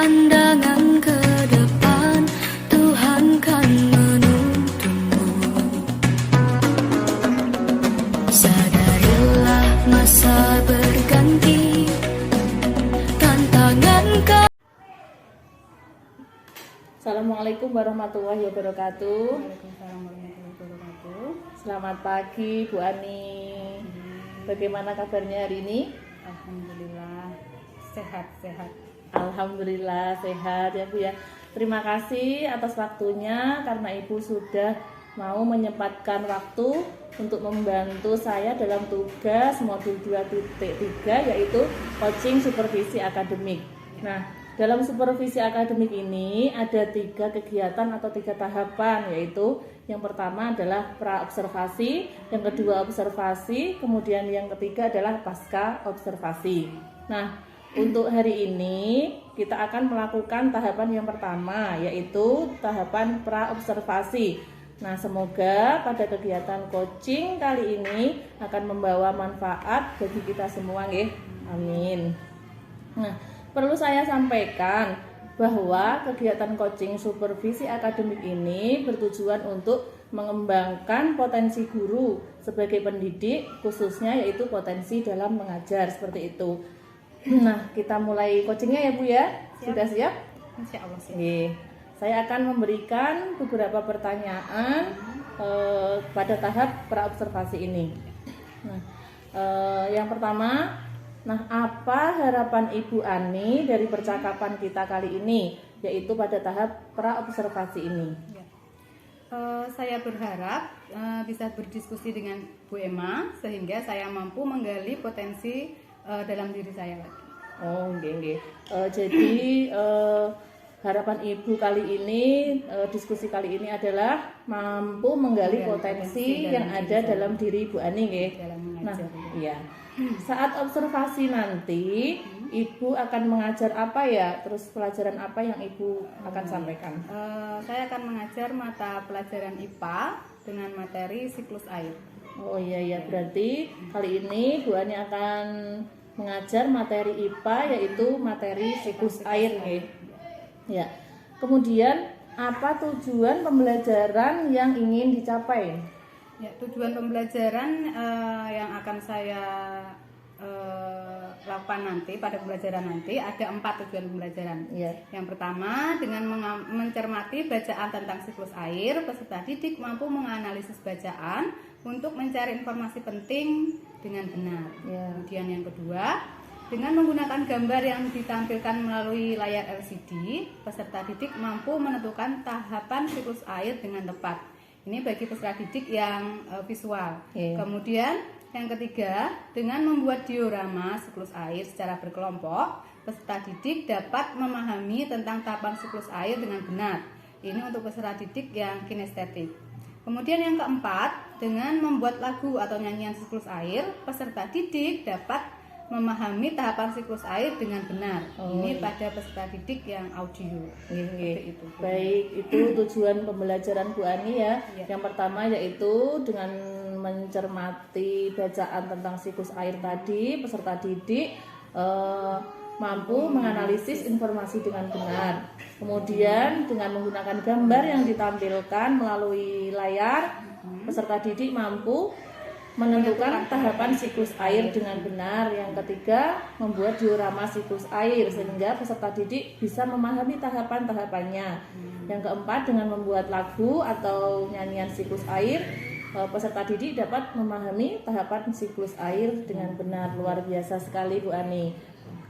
pandangan ke depan, Tuhan kan menuntunmu. Sadarilah masa berganti, tantangan ke. Assalamualaikum warahmatullahi wabarakatuh. Waalaikumsalam warahmatullahi wabarakatuh. Selamat pagi Bu Ani. Bagaimana kabarnya hari ini? Alhamdulillah sehat-sehat. Alhamdulillah sehat ya Bu ya. Terima kasih atas waktunya karena Ibu sudah mau menyempatkan waktu untuk membantu saya dalam tugas modul 2.3 yaitu coaching supervisi akademik. Nah, dalam supervisi akademik ini ada 3 kegiatan atau 3 tahapan, yaitu yang pertama adalah pra-observasi, yang kedua observasi, kemudian yang ketiga adalah pasca observasi. Nah, untuk hari ini kita akan melakukan tahapan yang pertama, yaitu tahapan pra-observasi. Nah, semoga pada kegiatan coaching kali ini akan membawa manfaat bagi kita semua, nggih. Amin. Nah, perlu saya sampaikan bahwa kegiatan coaching supervisi akademik ini bertujuan untuk mengembangkan potensi guru sebagai pendidik, khususnya yaitu potensi dalam mengajar seperti itu. Nah, kita mulai coachingnya ya Bu ya. Sudah siap? Insya Allah siap. Oke. Saya akan memberikan beberapa pertanyaan pada tahap pra-observasi ini. Nah, yang pertama, apa harapan Ibu Ani dari percakapan kita kali ini, yaitu pada tahap pra-observasi ini? Ya. Saya berharap bisa berdiskusi dengan Bu Emma sehingga saya mampu menggali potensi dalam diri saya lagi. Oh, nggih. Jadi harapan Ibu kali ini, diskusi kali ini adalah mampu menggali potensi yang ada dalam diri Ibu Ani, nggih. Nah, iya. Saat observasi nanti, Ibu akan mengajar apa ya? Terus pelajaran apa yang Ibu akan sampaikan? Saya akan mengajar mata pelajaran IPA dengan materi siklus air. Oh iya, berarti kali ini Bu Ani akan mengajar materi IPA yaitu materi siklus air, nggih. Ya. Kemudian apa tujuan pembelajaran yang ingin dicapai? Ya, tujuan pembelajaran yang akan saya lakukan nanti pada pembelajaran nanti ada 4 tujuan pembelajaran. Ya. Yang pertama, dengan mencermati bacaan tentang siklus air, peserta didik mampu menganalisis bacaan untuk mencari informasi penting dengan benar. Ya. Kemudian yang kedua, dengan menggunakan gambar yang ditampilkan melalui layar LCD, peserta didik mampu menentukan tahapan siklus air dengan tepat. Ini bagi peserta didik yang visual. Kemudian yang ketiga, dengan membuat diorama siklus air secara berkelompok, peserta didik dapat memahami tentang tahapan siklus air dengan benar. Ini untuk peserta didik yang kinestetik. Kemudian yang keempat, dengan membuat lagu atau nyanyian siklus air, peserta didik dapat memahami tahapan siklus air dengan benar. Ini pada peserta didik yang audio. Itu. Baik, itu tujuan pembelajaran Bu Ani ya. Yang pertama yaitu dengan mencermati bacaan tentang siklus air tadi, peserta didik mampu menganalisis informasi dengan benar. Kemudian dengan menggunakan gambar yang ditampilkan melalui layar, peserta didik mampu menentukan tahapan siklus air dengan benar. Yang ketiga, membuat diorama siklus air sehingga peserta didik bisa memahami tahapan-tahapannya. Yang keempat, dengan membuat lagu atau nyanyian siklus air, peserta didik dapat memahami tahapan siklus air dengan benar. Luar biasa sekali Bu Ani.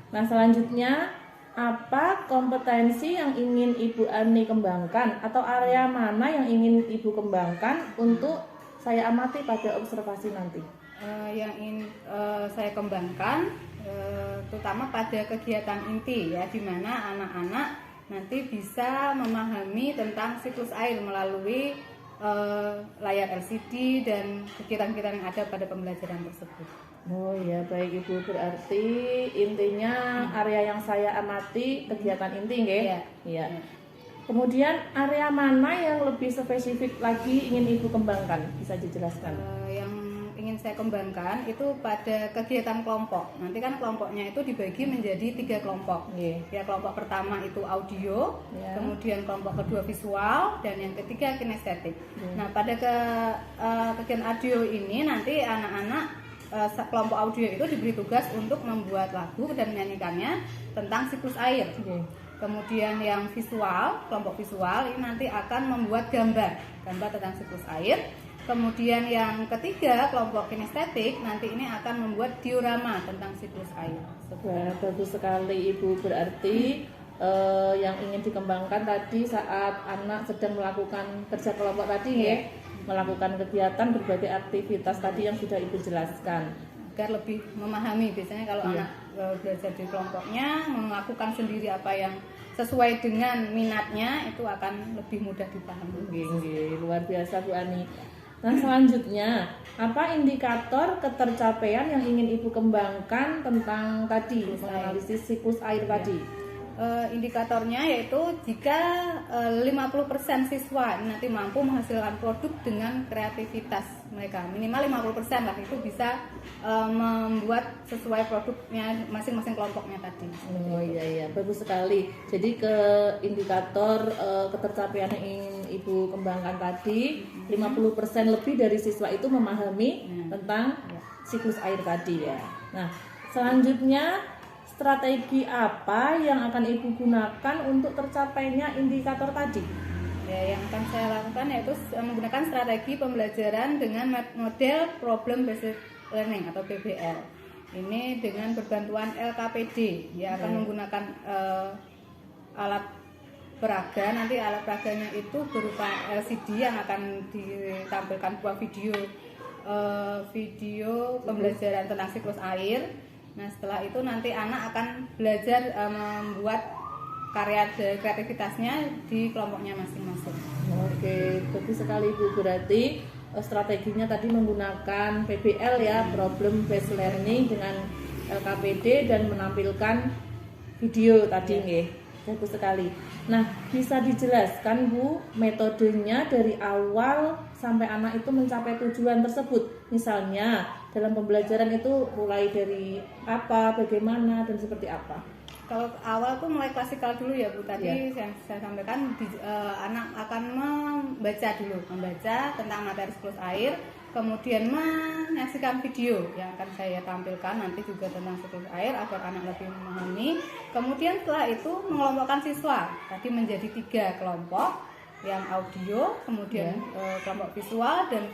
Nah, selanjutnya, apa kompetensi yang ingin Ibu Ani kembangkan atau area mana yang ingin Ibu kembangkan untuk saya amati pada observasi nanti? Yang ingin saya kembangkan terutama pada kegiatan inti ya, di mana anak-anak nanti bisa memahami tentang siklus air melalui layar LCD dan kegiatan-kegiatan yang ada pada pembelajaran tersebut. Oh ya, baik Ibu, berarti intinya area yang saya amati kegiatan inti, nggih? Iya. Kemudian area mana yang lebih spesifik lagi ingin Ibu kembangkan? Bisa dijelaskan? Yang ingin ingin saya kembangkan itu pada kegiatan kelompok. Nanti kan kelompoknya itu dibagi menjadi 3 kelompok. Ya, kelompok pertama itu audio, kemudian kelompok kedua visual, dan yang ketiga kinestetik. Nah, pada kegiatan audio ini nanti anak-anak kelompok audio itu diberi tugas untuk membuat lagu dan menyanyikannya tentang siklus air. Kemudian yang visual, kelompok visual ini nanti akan membuat gambar tentang siklus air. Kemudian yang ketiga, kelompok kinestetik nanti ini akan membuat diorama tentang siklus air. Wah, bagus sekali Ibu. Berarti yang ingin dikembangkan tadi saat anak sedang melakukan kerja kelompok tadi ya, melakukan kegiatan berbagai aktivitas tadi yang sudah Ibu jelaskan. Agar lebih memahami, biasanya kalau anak belajar di kelompoknya melakukan sendiri apa yang sesuai dengan minatnya itu akan lebih mudah dipahami. Luar biasa Bu Ani. Nah, selanjutnya apa indikator ketercapaian yang ingin Ibu kembangkan tentang tadi menganalisis siklus air tadi? Indikatornya yaitu jika 50% siswa nanti mampu menghasilkan produk dengan kreativitas mereka, minimal 50% lah, itu bisa membuat sesuai produknya masing-masing kelompoknya tadi. Oh iya, bagus sekali. Jadi ke indikator ketercapaian yang ingin Ibu kembangkan tadi, 50% lebih dari siswa itu memahami tentang siklus air tadi ya. Nah, selanjutnya strategi apa yang akan Ibu gunakan untuk tercapainya indikator tadi? Ya, yang akan saya lakukan yaitu menggunakan strategi pembelajaran dengan model problem based learning atau PBL. Ini dengan berbantuan LKPD, ya akan menggunakan alat peraga. Nanti alat peraganya itu berupa LCD yang akan ditampilkan buah video pembelajaran tentang siklus air. Nah, setelah itu nanti anak akan belajar membuat karya kreativitasnya di kelompoknya masing-masing. Oke, bagus sekali Bu. Berarti strateginya tadi menggunakan PBL ya, problem based learning dengan LKPD dan menampilkan video tadi nggih. Bagus sekali. Nah, bisa dijelaskan Bu metodenya dari awal sampai anak itu mencapai tujuan tersebut. Misalnya dalam pembelajaran itu mulai dari apa, bagaimana, dan seperti apa? Kalau awal tuh mulai klasikal dulu ya Bu. Tadi yang saya sampaikan anak akan membaca tentang materi siklus air, kemudian menyaksikan video yang akan saya tampilkan nanti juga tentang siklus air agar anak lebih memahami. Kemudian setelah itu mengelompokkan siswa tadi menjadi 3 kelompok, yang audio, kemudian kelompok visual dan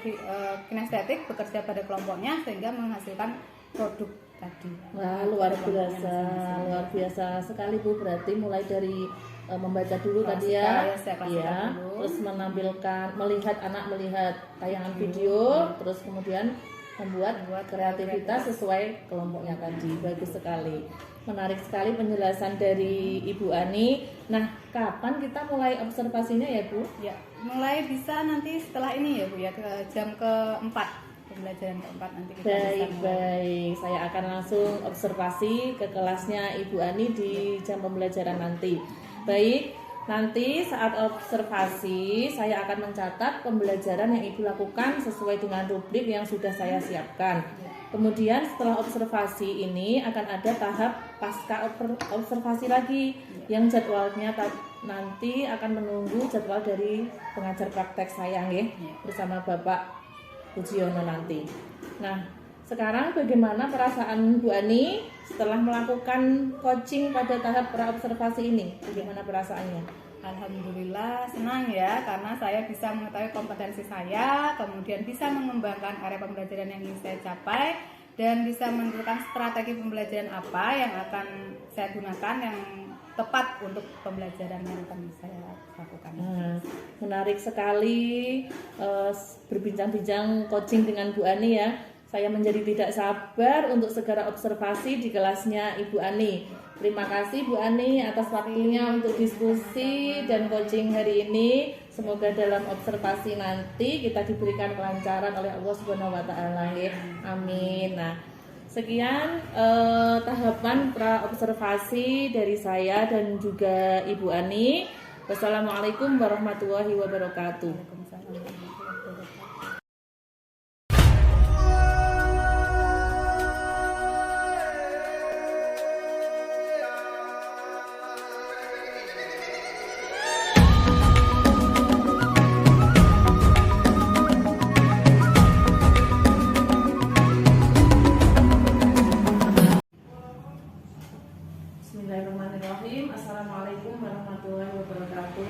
kinestetik bekerja pada kelompoknya sehingga menghasilkan produk tadi. Wah, luar biasa sekali Bu. Berarti mulai dari membaca dulu tadi ya, terus melihat anak melihat tayangan video, terus kemudian membuat kreativitas sesuai kelompoknya tadi. Bagus sekali. Menarik sekali penjelasan dari Ibu Ani. Nah, kapan kita mulai observasinya ya Bu? Ya, mulai bisa nanti setelah ini ya Bu ya, ke jam keempat, pembelajaran keempat nanti kita Baik. Saya akan langsung observasi ke kelasnya Ibu Ani di jam pembelajaran nanti. Baik, nanti saat observasi saya akan mencatat pembelajaran yang Ibu lakukan sesuai dengan rubrik yang sudah saya siapkan. Kemudian setelah observasi ini akan ada tahap pasca observasi lagi yang jadwalnya nanti akan menunggu jadwal dari pengajar praktek saya bersama Bapak Pujiono nanti. Nah, sekarang bagaimana perasaan Bu Ani setelah melakukan coaching pada tahap praobservasi ini? Bagaimana perasaannya? Alhamdulillah senang ya, karena saya bisa mengetahui kompetensi saya, kemudian bisa mengembangkan area pembelajaran yang ingin saya capai, dan bisa menentukan strategi pembelajaran apa yang akan saya gunakan yang tepat untuk pembelajaran yang akan saya lakukan. Menarik sekali berbincang-bincang coaching dengan Bu Ani ya. Saya menjadi tidak sabar untuk segera observasi di kelasnya Ibu Ani. Terima kasih Bu Ani atas waktunya untuk diskusi dan coaching hari ini. Semoga dalam observasi nanti kita diberikan kelancaran oleh Allah Subhanahu wa taala. Amin. Nah, sekian tahapan pra-observasi dari saya dan juga Ibu Ani. Wassalamualaikum warahmatullahi wabarakatuh. Waalaikumsalam warahmatullahi wabarakatuh. Assalamualaikum warahmatullahi wabarakatuh.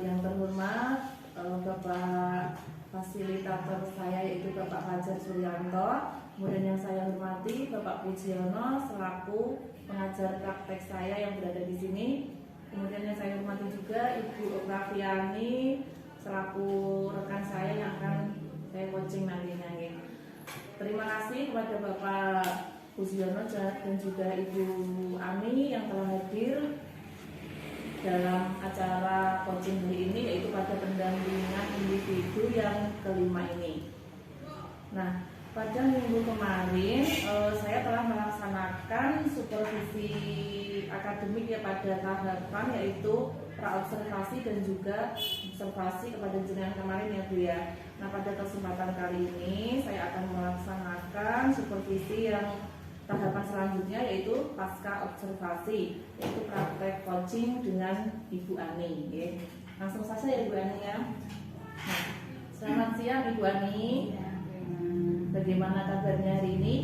Yang terhormat Bapak fasilitator saya yaitu Bapak Fajar Suryanto, kemudian yang saya hormati Bapak Pujiono selaku pengajar praktek saya yang berada di sini, kemudian yang saya hormati juga Ibu Oktaviani selaku rekan saya yang akan saya coaching nantinya. Terima kasih kepada Bapak Pujiono dan juga Ibu Ani yang telah hadir dalam acara coaching hari ini, yaitu pada pendampingan individu yang kelima ini. Nah, pada minggu kemarin saya telah melaksanakan supervisi akademik ya pada tahapan yaitu praobservasi dan juga observasi kepada jenengan kemarin ya Bu ya. Nah, pada kesempatan kali ini saya akan melaksanakan supervisi yang tahapan selanjutnya yaitu pasca observasi, yaitu praktek coaching dengan Ibu Ani. Langsung saja ya Ibu Ani ya. Nah, selamat siang Ibu Ani. Bagaimana kabarnya hari ini?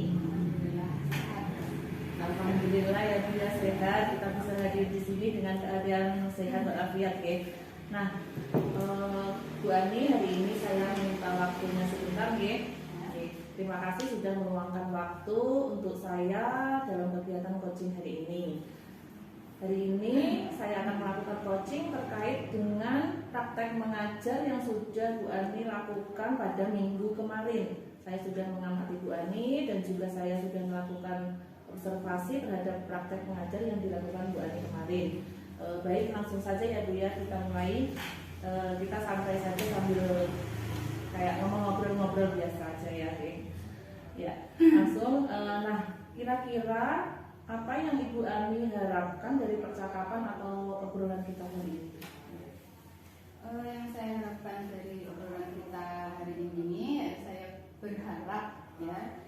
Alhamdulillah ya Bu ya, sehat. Kita bisa hadir di sini dengan keadaan sehat walafiat ya. Nah, Bu Ani, hari ini saya minta waktunya sebentar ya. Terima kasih sudah meluangkan waktu untuk saya dalam kegiatan coaching hari ini. Hari ini saya akan melakukan coaching terkait dengan praktek mengajar yang sudah Bu Ani lakukan pada minggu kemarin. Saya sudah mengamati Bu Ani dan juga saya sudah melakukan observasi terhadap praktek mengajar yang dilakukan Bu Ani kemarin. Baik, langsung saja ya Bu ya, kita mulai. Kita santai saja sambil kayak ngobrol-ngobrol biasa aja ya. Ya, langsung. Nah, kira-kira apa yang Ibu Ani harapkan dari percakapan atau obrolan kita hari ini? Yang saya harapkan dari obrolan kita hari ini, saya berharap ya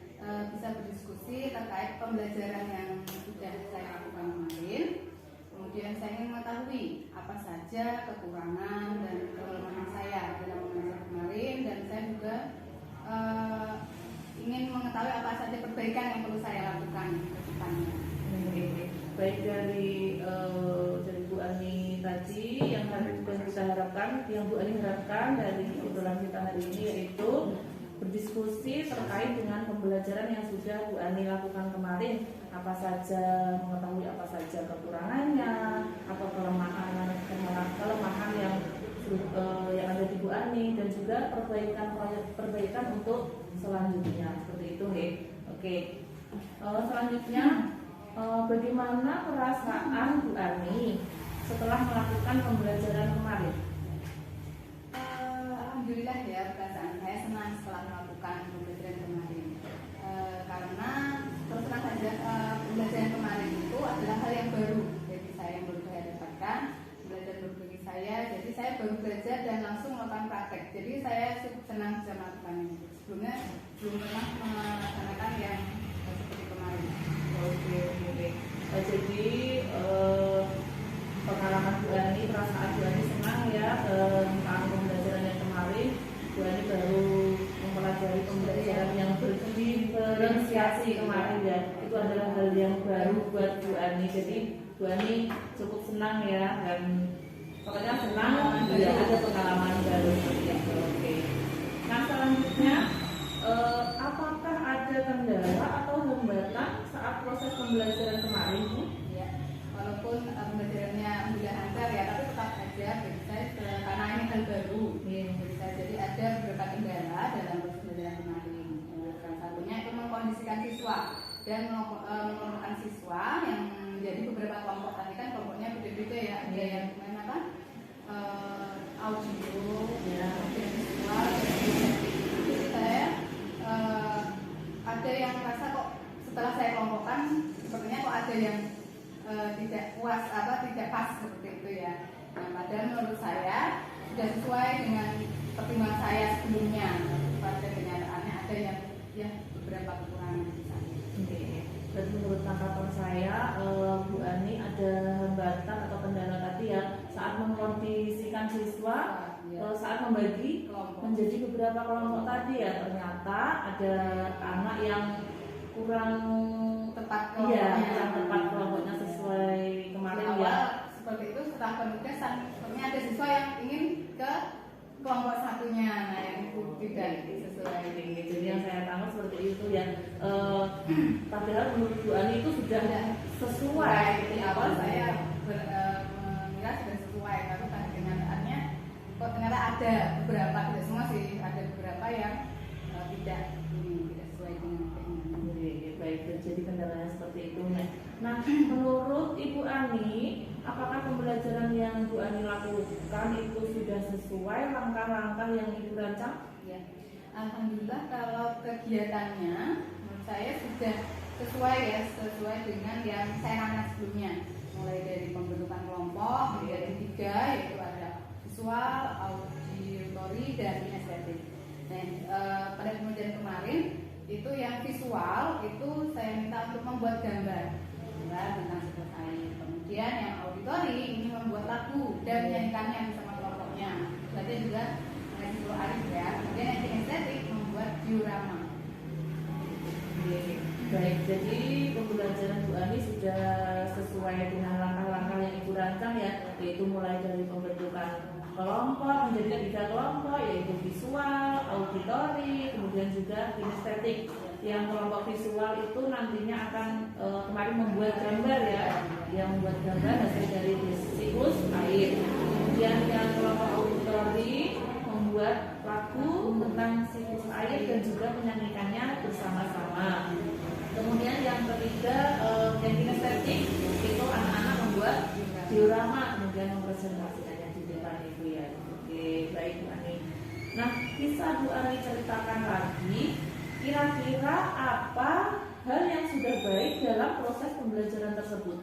bisa berdiskusi terkait pembelajaran yang sudah saya lakukan kemarin. Kemudian saya ingin mengetahui apa saja kekurangan dan kelemahan saya dalam mengajar kemarin, dan saya juga ingin mengetahui apa saja perbaikan yang perlu saya lakukan ke depannya. Baik, dari Bu Ani tadi yang kita harapkan, yang Bu Ani harapkan dari obrolan kita hari ini yaitu berdiskusi terkait dengan pembelajaran yang sudah Bu Ani lakukan kemarin. Apa saja, mengetahui apa saja kekurangannya atau kelemahan yang ada di Bu Ani, dan juga perbaikan untuk selanjutnya, seperti itu nih. Oke. Selanjutnya, bagaimana perasaan Bu Ani setelah melakukan pembelajaran kemarin? Alhamdulillah ya, perasaan saya senang setelah melakukan pembelajaran kemarin. Karena terus terang saja pembelajaran kemarin itu adalah hal yang baru bagi saya, yang baru saya dapatkan, belajar baru bagi saya. Jadi saya baru belajar dan langsung melakukan praktek. Jadi saya cukup senang bisa melakukan ini. Sebelumnya belum pernah melaksanakan yang seperti kemarin. Oke. Jadi pengalaman Bu Ani, perasaan Bu Ani senang ya tentang pembelajaran yang kemarin. Bu Ani baru mempelajari pembelajaran yang berdiferensiasi kemarin ya. Itu adalah hal yang baru buat Bu Ani. Jadi Bu Ani cukup senang ya, dan pokoknya senang ya ada pengalaman baru seperti itu. Oke. Nah, selanjutnya apakah ada kendala atau hambatan saat proses pembelajaran kemarin Bu? Ya, walaupun pembelajarannya mudah lancar ya, tapi tetap aja bagi saya karena ini hal baru bagi saya, jadi ada beberapa kendala dalam proses pembelajaran kemarin. Salah satunya itu mengkondisikan siswa dan mengelompokkan siswa yang menjadi beberapa kelompok. Tadi kan kelompoknya beda-beda ya, ada yang apa audio ya, ada visual, jadi saya ada yang merasa kok setelah saya kelompokkan sepertinya kok ada yang tidak puas, tidak pas seperti itu ya. Nah, padahal menurut saya sudah sesuai dengan pertimbangan saya sebelumnya. Pada kenyataannya ada yang ya beberapa kekurangan di sana. Dan menurut tanggapan saya, Bu Ani ada hambatan atau kendala tadi ya saat mengkondisikan siswa, saat membagi kelompok menjadi beberapa kelompok tadi ya, ternyata ada anak yang kurang tepat Iya, kelompoknya. kurang tepat kelompoknya sesuai Di kemarin awal ya. seperti itu, setelah penugasan sebenarnya ada siswa yang ingin ke kelompok satunya, nah yang itu tidak sesuai. Jadi yang saya tangkap seperti itu ya. Padahal menurut Bu Ani itu sudah sesuai. Di awal saya mengira sudah sesuai, tapi pada kenyataannya kok ternyata ada beberapa, tidak semua sih, ada beberapa yang tidak sesuai dengan keinginan. Baik, terjadi kendalanya seperti itu. Nah, menurut Ibu Ani, apakah pembelajaran yang Bu Ani lakukan itu sudah sesuai langkah-langkah yang Ibu rancang? Ya, alhamdulillah kalau kegiatannya menurut saya sudah sesuai dengan yang saya rancang sebelumnya, mulai dari pembentukan kelompok menjadi 3, yaitu ada visual, auditori, dan kinestetik. Nah, pada kemudian kemarin itu yang visual itu saya minta untuk membuat gambar tentang siklus air. Kemudian yang auditori ini membuat lagu dan menyanyikannya bersama kelompoknya. Berarti juga mengenai siklus air ya. Kemudian yang kinestetik membuat diorama. Baik, jadi pembelajaran Bu Ani sudah sesuai dengan langkah-langkah yang Ibu rancang ya, yaitu mulai dari pembentukan kelompok menjadi 3 kelompok, yaitu visual, auditori, kemudian juga kinestetik. Yang kelompok visual itu nantinya akan kemarin membuat gambar ya, yang membuat gambar hasil dari siklus air. Kemudian yang kelompok auditori membuat lagu tentang siklus air dan juga menyanyikannya bersama-sama. Kemudian yang ketiga yang kinestetik itu anak-anak membuat diorama kemudian mempresentasikannya di depan Ibu ya. Oke, baik Bu Ani. Nah, bisa Bu Ani ceritakan lagi kira-kira apa hal yang sudah baik dalam proses pembelajaran tersebut?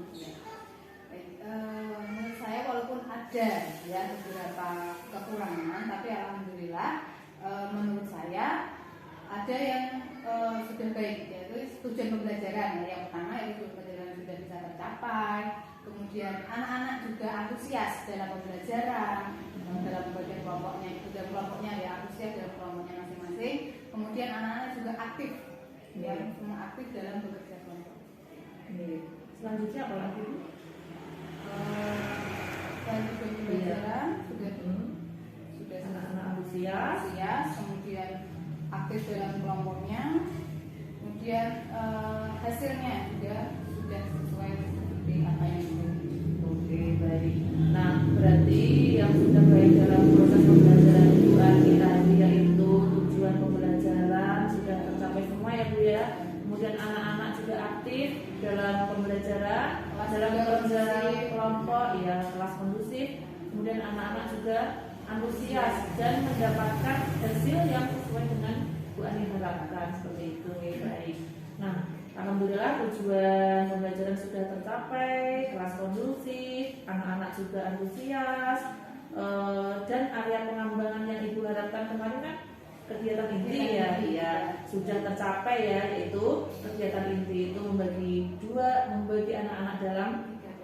Menurut saya walaupun ada ya beberapa kekurangan, tapi alhamdulillah menurut saya ada yang sudah baik, yaitu tujuan pembelajaran. Yang pertama yaitu pembelajaran sudah bisa tercapai, kemudian anak-anak juga antusias dalam pembelajaran, dalam pembagian kelompoknya itu dan kelompoknya ya antusias dalam kelompoknya masing-masing. Kemudian anak-anak juga aktif, ya semua aktif dalam bekerja kelompok. Selanjutnya apa lagi Bu? Selain pembelajaran sudah Anak-anak antusias, kemudian aktif dalam kelompoknya, kemudian hasilnya juga sudah sesuai seperti apa yang diinginkan. Oke, baik. Nah, berarti yang sudah baik dalam proses pembelajaran Bu Ani tadi yaitu tujuan pembelajaran sudah tercapai semua ya Bu ya. Kemudian anak-anak juga aktif dalam pembelajaran, dalam pembelajaran kelompok, ya kelas kondusif. Kemudian anak-anak juga antusias dan mendapatkan hasil yang sesuai dengan Bu Ani harapkan seperti itu. Baik. Nah, alhamdulillah tujuan pembelajaran sudah tercapai, kelas kondusif, anak-anak juga antusias, dan area pengembangan yang Ibu harapkan kemarin kan kegiatan inti ya sudah tercapai ya, yaitu kegiatan inti itu membagi anak-anak dalam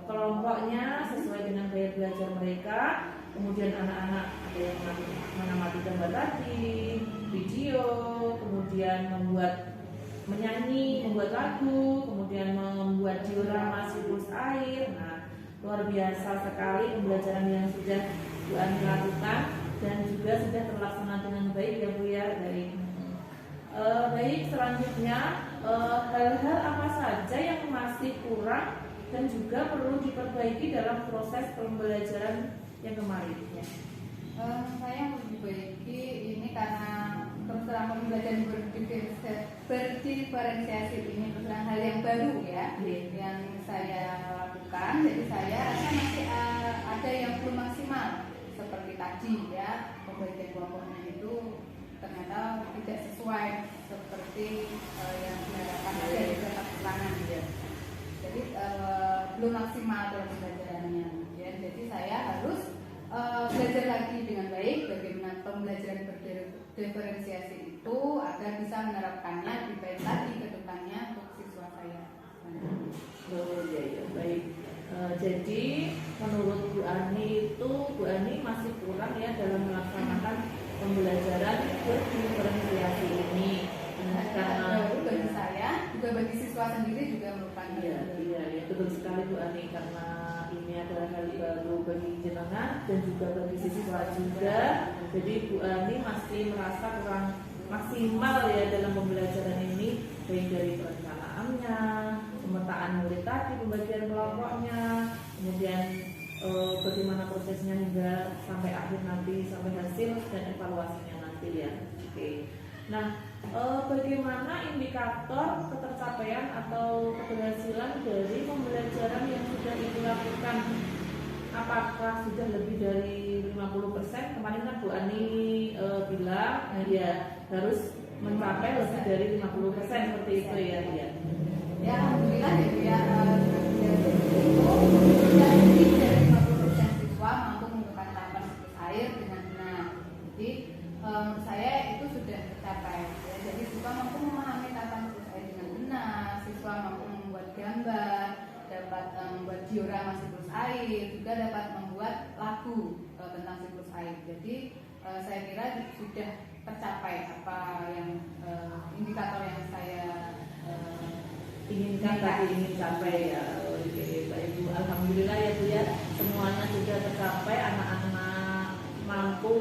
kelompoknya sesuai dengan gaya belajar mereka. Kemudian anak-anak ada yang mengamati gambar tadi, video, kemudian menyanyi, membuat lagu, kemudian membuat diorama siklus air. Nah, luar biasa sekali pembelajaran yang sudah Bu Ani lakukan dan juga sudah terlaksana dengan baik ya Bu ya. Baik, selanjutnya hal-hal apa saja yang masih kurang dan juga perlu diperbaiki dalam proses pembelajaran yang kemarin ya? Saya mau diperbaiki ini karena terus terang pembelajaran berdiferensiasi ini terus hal yang baru ya, yang saya lakukan. Jadi saya rasa masih ada yang belum maksimal seperti tadi ya, pembagian kelompoknya itu ternyata tidak sesuai seperti yang diharapkan, ada beberapa kekurangan ya. Jadi belum maksimal dalam pembelajarannya ya. Jadi saya harus belajar lagi dengan baik bagaimana pembelajaran berdiferensiasi itu agar bisa menerapkannya lebih baik lagi ke depannya untuk siswa saya. Ya, baik. Jadi menurut Bu Ani masih kurang ya dalam melaksanakan pembelajaran berdiferensiasi ini. Karena bagi saya juga bagi siswa sendiri juga merupakan Iya, betul sekali Bu Ani, karena ini adalah hal baru bagi jenengan dan juga bagi siswa juga. Jadi Bu Ani masih merasa kurang maksimal ya dalam pembelajaran ini, baik dari perencanaannya, pemetaan murid tadi, pembagian kelompoknya, kemudian bagaimana prosesnya hingga sampai akhir nanti, sampai hasil dan evaluasinya nanti ya. Oke. Nah, bagaimana indikator ketercapaian atau keberhasilan dari pembelajaran yang sudah Ibu lakukan? Apakah sudah lebih dari 50%? Kemarin kan Bu Ani bilang ya harus mencapai lebih dari 50% seperti itu ya. Ya, alhamdulillah ya Bu ya. Sudah lebih dari 50% siswa mampu menggunakan tahapan siklus air dengan benar. Jadi menurut saya itu sudah tercapai. Ya, jadi siswa mampu memahami tahapan siklus air dengan benar, siswa mampu membuat gambar, dapat membuat diorama siklus air, juga dapat membuat lagu tentang siklus air. Jadi saya kira sudah tercapai apa yang indikator yang saya inginkan tadi, ingin capai ya. Oke, Baik Bu, alhamdulillah ya Bu ya, semuanya sudah tercapai, anak-anak mampu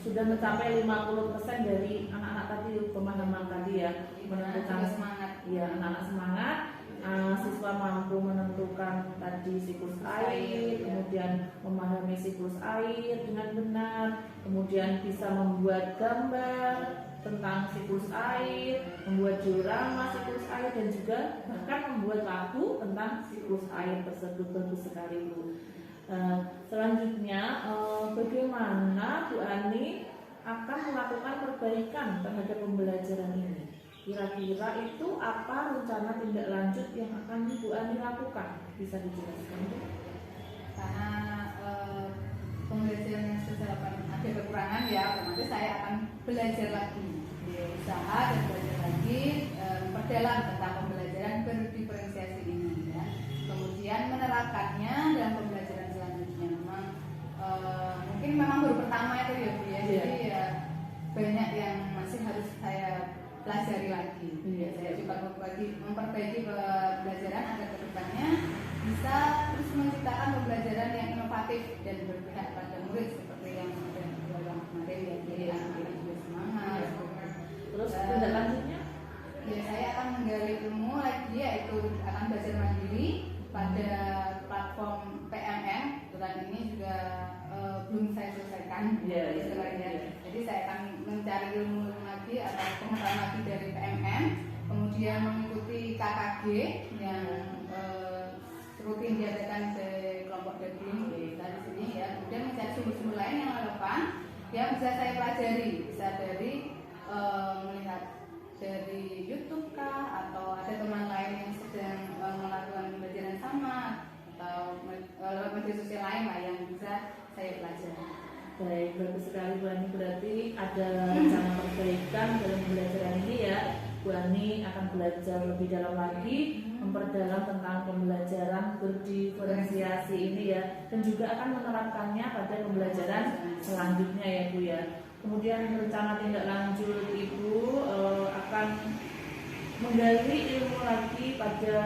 sudah mencapai 50% dari anak-anak tadi, pemahaman tadi ya, menentukan semangat. Ya, anak-anak semangat, siswa mampu menentukan tadi siklus air, kemudian memahami siklus air dengan benar, kemudian bisa membuat gambar tentang siklus air, membuat diorama siklus air, dan juga bahkan membuat lagu tentang siklus air tersebut. Bagus sekali Bu. Selanjutnya, bagaimana Bu Ani akan melakukan perbaikan terhadap pembelajaran ini? Kira-kira itu apa rencana tindak lanjut yang akan Bu Ani lakukan? Bisa dijelaskan Bu? Karena pembelajaran yang sudah ada kekurangan ya, otomatis saya akan belajar lagi, usaha dan belajar lagi, memperdalam tentang pembelajaran berdiferensiasi ini ya. Kemudian menerapkannya dalam pembelajaran selanjutnya. Mungkin memang baru pertama itu ya Bu ya, jadi ya banyak yang masih harus saya pelajari lagi. Saya juga memperbaiki pembelajaran agar kedepannya bisa terus menciptakan pembelajaran yang inovatif dan berpihak pada murid seperti yang ada di dalam kemarin ya. Jadi anak-anak juga semangat. Terus tindak lanjutnya? Ya, saya akan menggali ilmu lagi, yaitu akan belajar mandiri pada platform PMM. Kebetulan ini juga belum saya selesaikan istilahnya. Jadi saya akan mencari ilmu lagi atau pengetahuan lagi dari PMM, kemudian mengikuti KKG yang rutin diadakan di kelompok daring di sini ya. Kemudian mencari sumber-sumber lain yang relevan yang bisa saya pelajari, bisa dari melihat dari YouTube kah, atau ada teman lain yang sedang melakukan pembelajaran sama, atau lewat media sosial lain lah yang bisa saya pelajari. Baik, bagus sekali Bu Ani, berarti ada rencana perbaikan dalam pembelajaran ini ya. Bu Ani akan belajar lebih dalam lagi, memperdalam tentang pembelajaran berdiferensiasi ini ya, dan juga akan menerapkannya pada pembelajaran selanjutnya ya Bu ya. Kemudian rencana tindak lanjut Ibu akan menggali ilmu lagi pada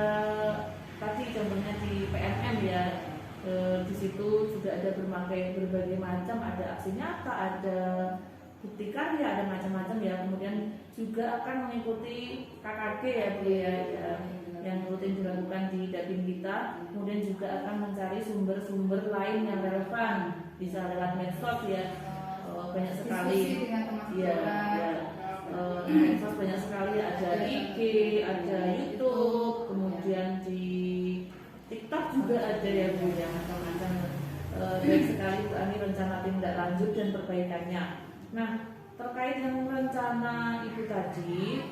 tadi contohnya di PMM ya. Di situ sudah ada berbagai macam, ada aksi nyata, ada bukti karya, ada macam-macam ya. Kemudian juga akan mengikuti KKG ya Bu ya, yang rutin dilakukan di Dabin kita. Kemudian juga akan mencari sumber-sumber lain yang relevan, bisa lewat medsos ya. Banyak sekali ya, medsos banyak sekali, ada IG, ada YouTube, kemudian di TikTok juga ada ya Bu ya, macam-macam. Baik sekali Bu Ani rencana tindak lanjut dan perbaikannya. Nah, terkait dengan rencana Ibu tadi,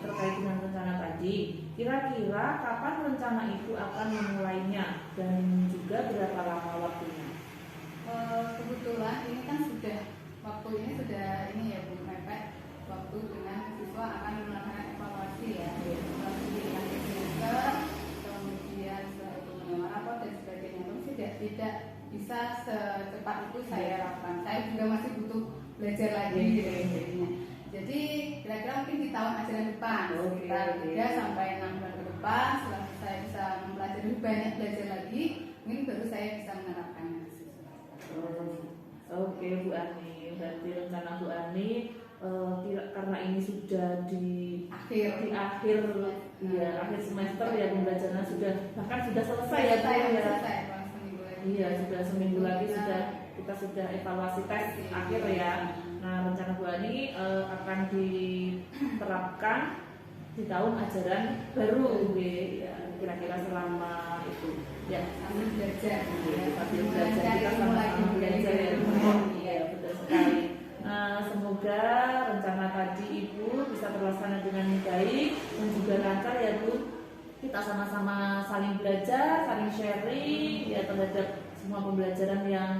kira-kira kapan rencana Ibu akan memulainya dan juga berapa lama waktunya? Kebetulan ini kan waktu ini sudah ya Bu, mepet waktu dengan siswa akan melakukan evaluasi ya, evaluasi di akhir semester, kemudian setelah itu menerima rapor dan sebagainya. Tapi tidak bisa secepat itu saya lakukan. Saya juga masih butuh belajar lagi gitu. Jadi Jadi kira-kira mungkin di tahun ajaran depan Oke, sekitar oke. 3 sampai 6 bulan ke depan, setelah saya bisa mempelajari lebih banyak belajar lagi, mungkin baru saya bisa menerapkannya. Oke Bu Ani, berarti rencana Bu Ani karena ini sudah di akhir ya akhir semester ya pembelajaran bahkan sudah selesai ya Bu ya. Selesai, Bang, seminggu lagi. Iya, sudah seminggu lagi kita sudah evaluasi tes akhir ya. Nah, rencana Bu Ani akan diterapkan di tahun ajaran baru ya, kira-kira selama itu ya Sambil belajar ya, sambil belajar kita sama-sama belajar ya. Iya, betul sekali. Nah, semoga rencana tadi Ibu bisa terlaksana dengan baik dan juga lancar ya Bu. Kita sama-sama saling belajar, saling sharing ya terhadap semua pembelajaran yang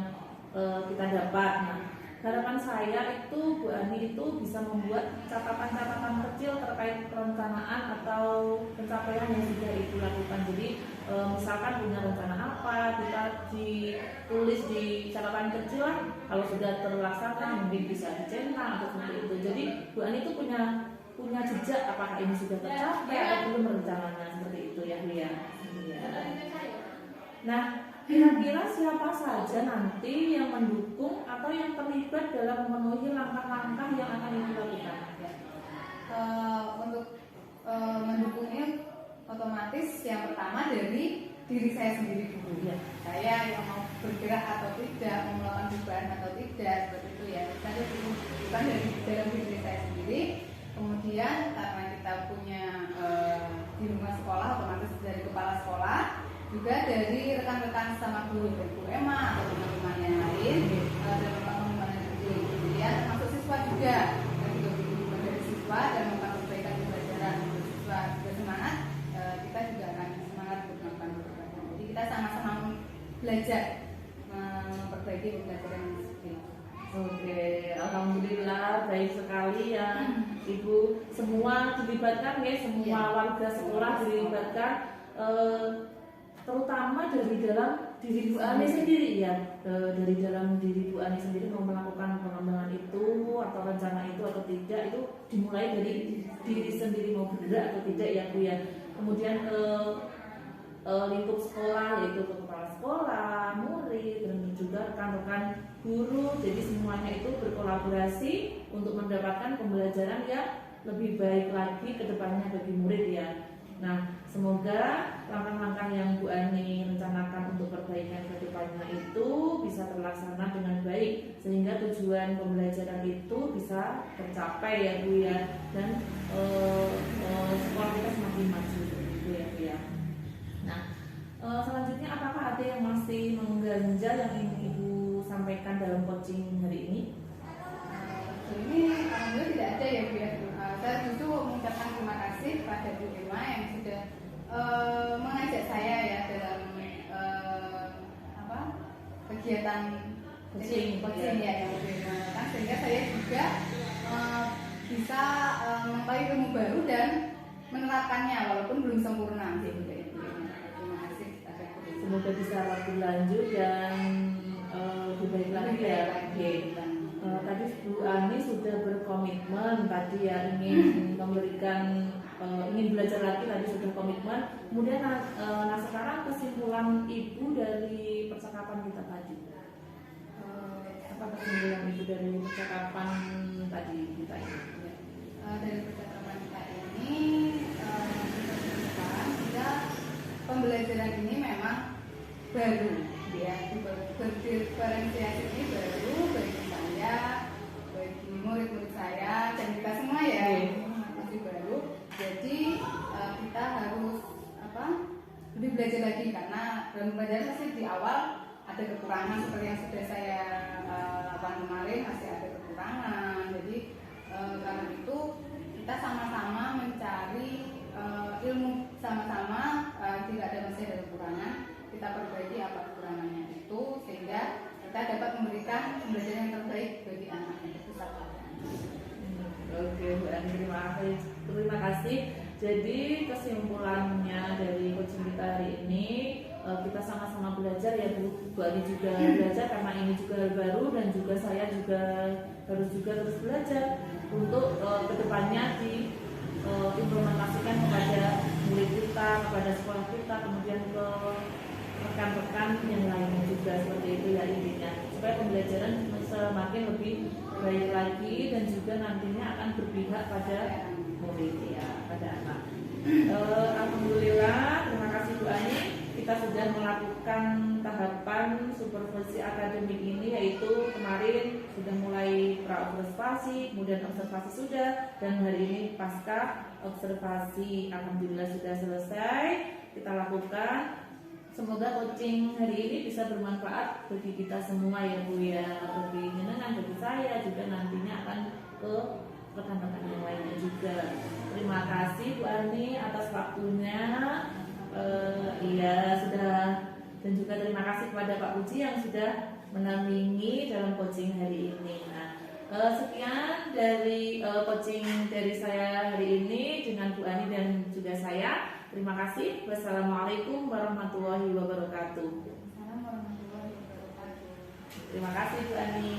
kita dapat. Nah, harapan saya itu Bu Ani itu bisa membuat catatan-catatan kecil terkait perencanaan atau pencapaian yang sudah Ibu lakukan. Jadi misalkan punya rencana apa, kita ditulis di catatan kecil lah. Kalau sudah terlaksana mungkin bisa dicetak atau seperti itu. Jadi Bu Ani itu punya jejak apakah ini sudah tercapai atau belum rencananya seperti itu ya Bu ya. Iya. Nah, kira-kira siapa saja nanti yang mendukung atau yang terlibat dalam memenuhi langkah-langkah yang akan Ibu lakukan? Untuk mendukungnya otomatis yang pertama dari diri saya sendiri dulu. Ya. Saya yang mau bergerak atau tidak, mau melakukan perubahan atau tidak, seperti itu ya. Kita dulu bukan dari dalam diri saya sendiri. Kemudian karena kita punya di rumah sekolah, otomatis dari kepala sekolah, juga dari rekan-rekan sama guru EMA atau teman-teman yang lain dan teman-teman yang kecil. Kemudian termasuk siswa juga, dan juga guru dari siswa dan memperbaikan pembelajaran untuk siswa juga semangat. Kita juga akan semangat untuk melakukan perbaikan. Jadi kita sama-sama belajar memperbaiki pembelajaran skill. Oke, alhamdulillah baik sekali ya Ibu. Semua dilibatkan ya, semua warga sekolah dilibatkan. Terutama dari dalam diri Bu Ani sendiri ya, dari dalam diri Bu Ani sendiri mau melakukan pengembangan itu atau rencana itu atau tidak, itu dimulai dari diri sendiri mau bergerak atau tidak ya Bu ya. Kemudian lingkup sekolah yaitu ke kepala sekolah, murid dan juga rekan-rekan guru. Jadi semuanya itu berkolaborasi untuk mendapatkan pembelajaran yang lebih baik lagi ke depannya bagi murid ya. Nah, semoga langkah-langkah yang Bu Ani rencanakan untuk perbaikan ke depannya itu bisa terlaksana dengan baik sehingga tujuan pembelajaran itu bisa tercapai ya Bu ya, dan sekolah kita semakin maju gitu ya Bu ya. Nah, selanjutnya apakah ada yang masih mengganjal yang ingin Ibu sampaikan dalam coaching hari ini? Ini alhamdulillah tidak ada ya Bu ya. Saya justru mengucapkan terima kasih kepada Bu Emma yang sudah mengajak saya ya dalam kegiatan coaching ya yang Bu Emma lakukan, sehingga saya juga bisa mengetahui ilmu baru dan menerapkannya walaupun belum sempurna. Terima kasih kepada Bu Emma. Semoga bisa lebih lanjut dan lebih baik lagi ya. Tadi Bu Ani sudah berkomitmen tadi ya ingin memberikan ingin belajar lagi, tadi sudah komitmen. Kemudian nah sekarang kesimpulan Ibu dari percakapan kita tadi, apa kesimpulan Ibu dari percakapan tadi kita ini? Dari percakapan kita ini kita pembelajaran ini memang baru ya, diferensiasi ini baru bagi saya, bagi murid-murid saya dan kita semua ya, masih baru. Jadi kita harus lebih belajar lagi karena dalam pembelajaran pasti di awal ada kekurangan seperti yang sudah saya lakukan kemarin, masih ada kekurangan. Jadi karena itu kita sama-sama mencari ilmu sama-sama, tidak ada masih ada kekurangan, kita perbaiki apa kekurangannya itu sehingga kita dapat memberikan pembelajaran yang terbaik bagi anak yang besar. Oke Bu Ani, terima kasih. Jadi kesimpulannya dari coaching kita hari ini, kita sama-sama belajar ya Bu Ani juga belajar karena ini juga hal baru, dan juga saya juga harus juga terus belajar untuk kedepannya diimplementasikan kepada murid kita, kepada sekolah kita, kemudian ke rekan-rekan yang lainnya juga, seperti itu ya intinya, supaya pembelajaran semakin lebih baik lagi dan juga nantinya akan berpihak pada murid ya, pada anak. Alhamdulillah, terima kasih Bu Ani. Kita sudah melakukan tahapan supervisi akademik ini, yaitu kemarin sudah mulai pra-observasi, kemudian observasi sudah, dan hari ini pasca observasi alhamdulillah sudah selesai kita lakukan. Semoga coaching hari ini bisa bermanfaat bagi kita semua ya Bu ya, lebih menyenangkan bagi saya juga, nantinya akan ke rekan-rekan yang lainnya juga. Terima kasih Bu Ani atas waktunya. Iya sudah, dan juga terima kasih kepada Pak Puji yang sudah menampingi dalam coaching hari ini. Nah, sekian dari coaching dari saya hari ini dengan Bu Ani dan juga saya. Terima kasih. Wassalamualaikum warahmatullahi wabarakatuh. Terima kasih Bu Ani.